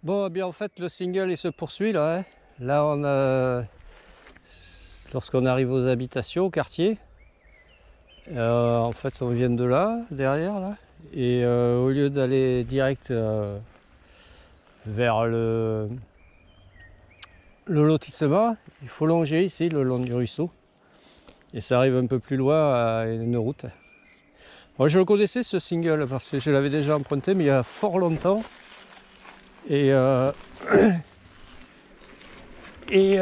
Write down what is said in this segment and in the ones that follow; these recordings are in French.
Bon, eh bien en fait, le single il se poursuit là, hein. Là, lorsqu'on arrive aux habitations, au quartier, en fait, on vient de là, derrière là, et au lieu d'aller direct vers le lotissement, il faut longer ici le long du ruisseau, et ça arrive un peu plus loin à une route. Moi, je le connaissais ce single parce que je l'avais déjà emprunté, mais il y a fort longtemps, et et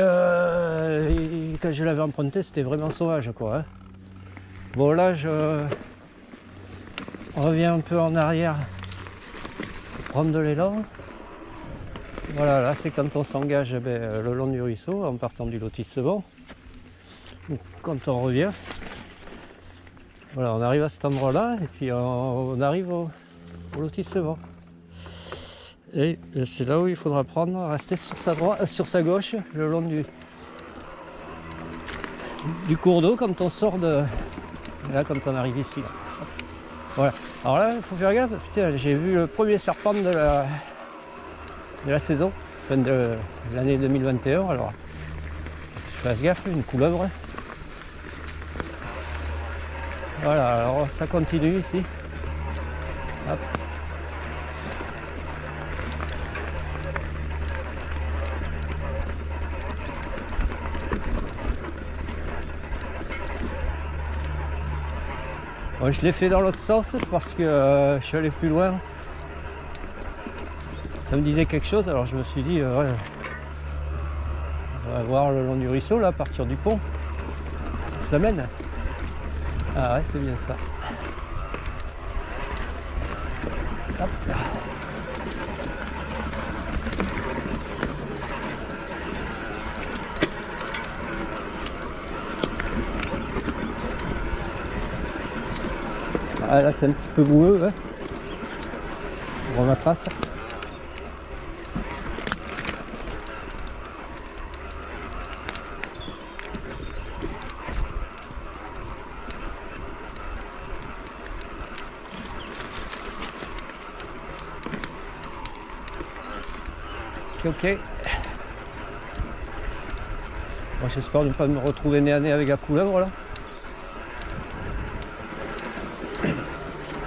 quand je l'avais emprunté, c'était vraiment sauvage, quoi, hein. Bon, là, je reviens un peu en arrière pour prendre de l'élan. Voilà, là, c'est quand on s'engage le long du ruisseau, en partant du lotissement. Donc, quand on revient, voilà, on arrive à cet endroit-là, et puis on arrive au lotissement. Et c'est là où il faudra rester sur sa droite, sur sa gauche, le long du cours d'eau quand on sort de. Là, quand on arrive ici. Là. Voilà. Alors là, il faut faire gaffe. Putain, j'ai vu le premier serpent de la saison, enfin de l'année 2021. Alors, je fasse gaffe, une couleuvre. Voilà, alors ça continue ici. Hop. Bon, je l'ai fait dans l'autre sens parce que je suis allé plus loin. Ça me disait quelque chose, alors je me suis dit, ouais, on va voir le long du ruisseau, là, à partir du pont. Ça mène. Ah ouais, c'est bien ça. Hop. Ah, là, c'est un petit peu boueux, hein. On voit ma trace. Ok. Bon, j'espère ne pas me retrouver nez à nez avec la couleuvre là.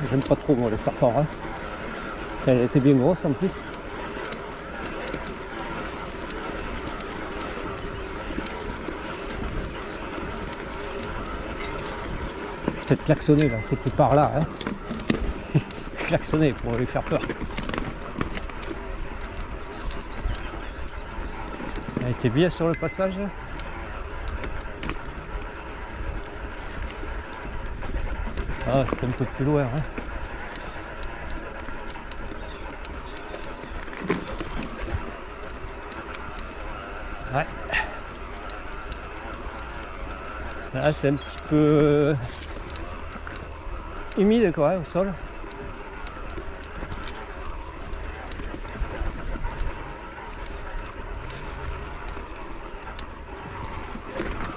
J'aime pas trop moi les serpents, hein. Elle était bien grosse en plus. Peut-être klaxonner là, c'était par là, hein. Klaxonner pour lui faire peur. Elle était bien sur le passage là. Ah, c'était un peu plus loin, hein. Ouais. Là, c'est un petit peu humide quoi, au sol.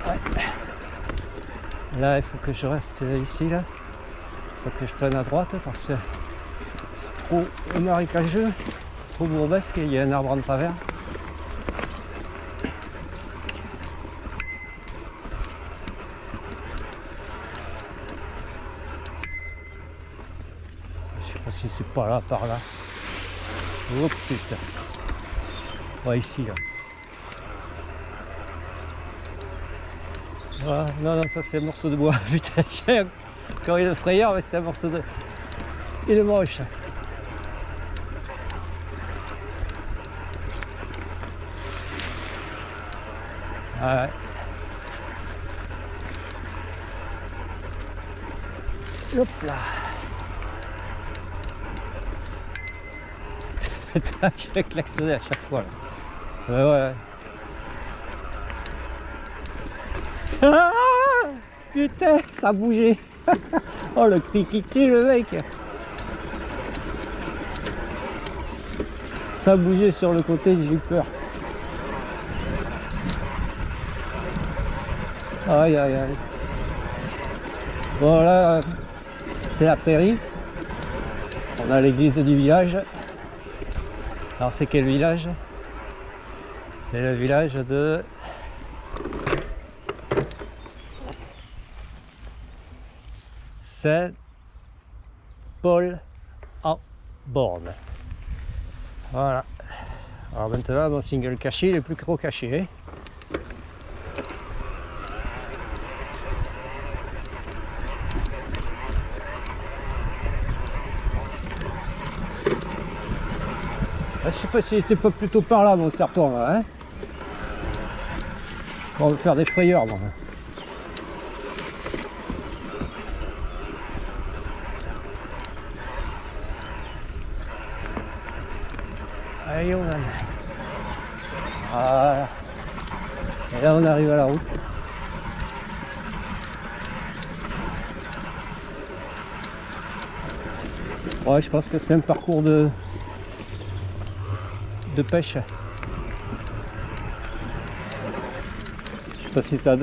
Ouais. Là, il faut que je reste ici là. Il faut que je prenne à droite parce que c'est trop marécageux, trop bourbesque et il y a un arbre en travers. Je sais pas si c'est pas là, par là. Oh putain. Ouais, ici là. Voilà. Non, non, ça c'est un morceau de bois. Putain, j'ai encore une frayeur, mais c'est un morceau de. Il est moche. Ah ouais. Hop là. Putain, je vais klaxonner à chaque fois là. Ouais. Ah, putain, ça a bougé. Oh, le cri qui tue le mec. Ça a bougé sur le côté, j'ai eu peur. Aïe aïe aïe. Bon là, c'est la prairie. On a l'église du village. Alors c'est quel village? C'est le village de Saint-Paul-en-Born. Voilà. Alors maintenant mon single caché, il est plus gros caché. Hein. Je sais pas s'il était pas plutôt par là mon serpent là, hein. On va faire des frayeurs moi. Allez on a... Voilà. Et là on arrive à la route. Ouais, je pense que c'est un parcours de pêche. Je sais pas si ça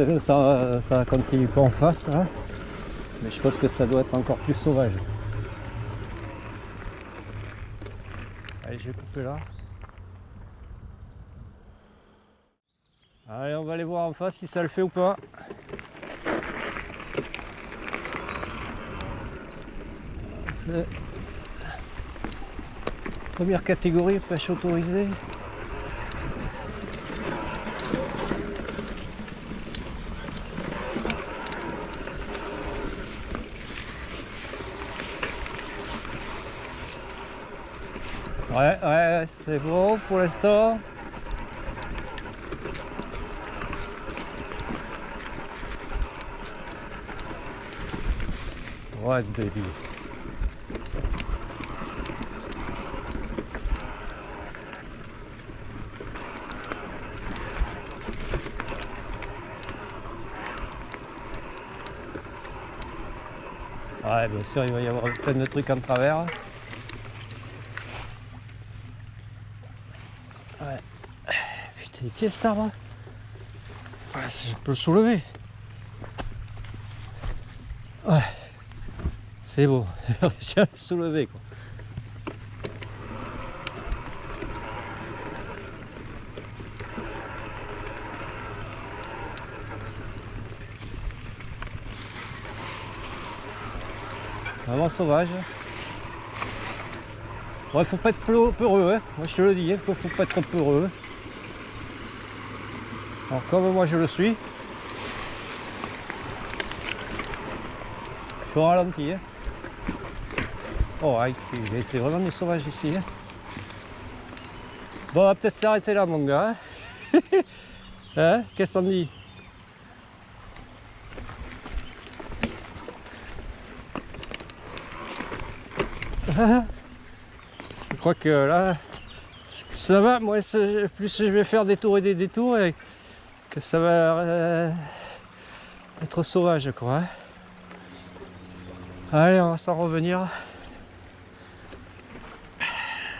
continue pas en face, hein, mais je pense que ça doit être encore plus sauvage. Allez, je vais couper là. Allez, on va aller voir en face si ça le fait ou pas. C'est première catégorie, pêche autorisée. Ouais, c'est bon pour l'instant. Ouais, débile. Ouais, bien sûr, il va y avoir plein de trucs en travers. Ouais. Putain, il tient cet arbre. Ouais, je peux le soulever. Ouais. C'est beau. J'ai réussi à le soulever quoi. Vraiment sauvage. Bon, il faut pas être peureux, hein. Moi je te le dis, il faut pas être peureux. Alors comme moi je le suis, je suis au ralenti. Hein. Oh, c'est vraiment des sauvages ici. Hein. Bon, on va peut-être s'arrêter là mon gars. Hein, hein, qu'est-ce qu'on dit? Je crois que là, ça va. Moi, plus je vais faire des tours et des détours, et que ça va être sauvage, quoi. Hein. Allez, on va s'en revenir.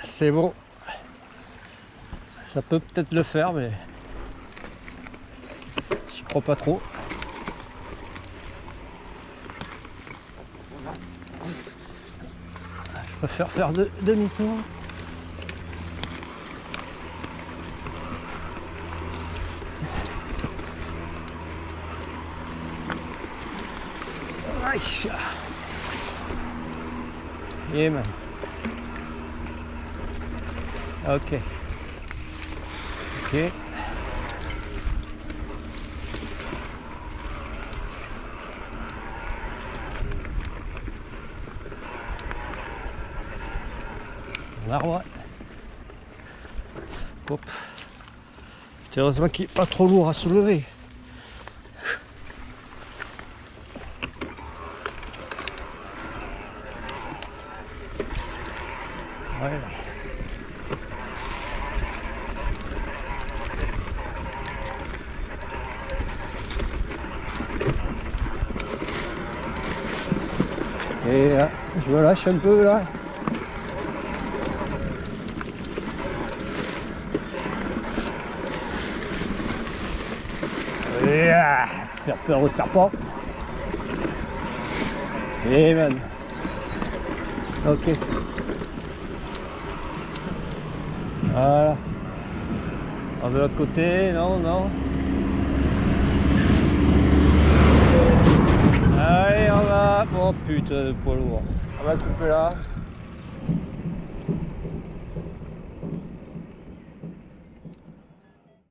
C'est bon. Ça peut peut-être le faire, mais j'y crois pas trop. Je préfère faire demi-tour. Yeah man. Ok. Ok. L'arbre. Hop. Heureusement qu'il n'est pas trop lourd à soulever. Voilà. Et je me lâche un peu là. Faire peur au serpent. Et man. Ok. Voilà. Alors de l'autre côté, non. Allez, on va. Oh putain de poids lourd. On va couper là.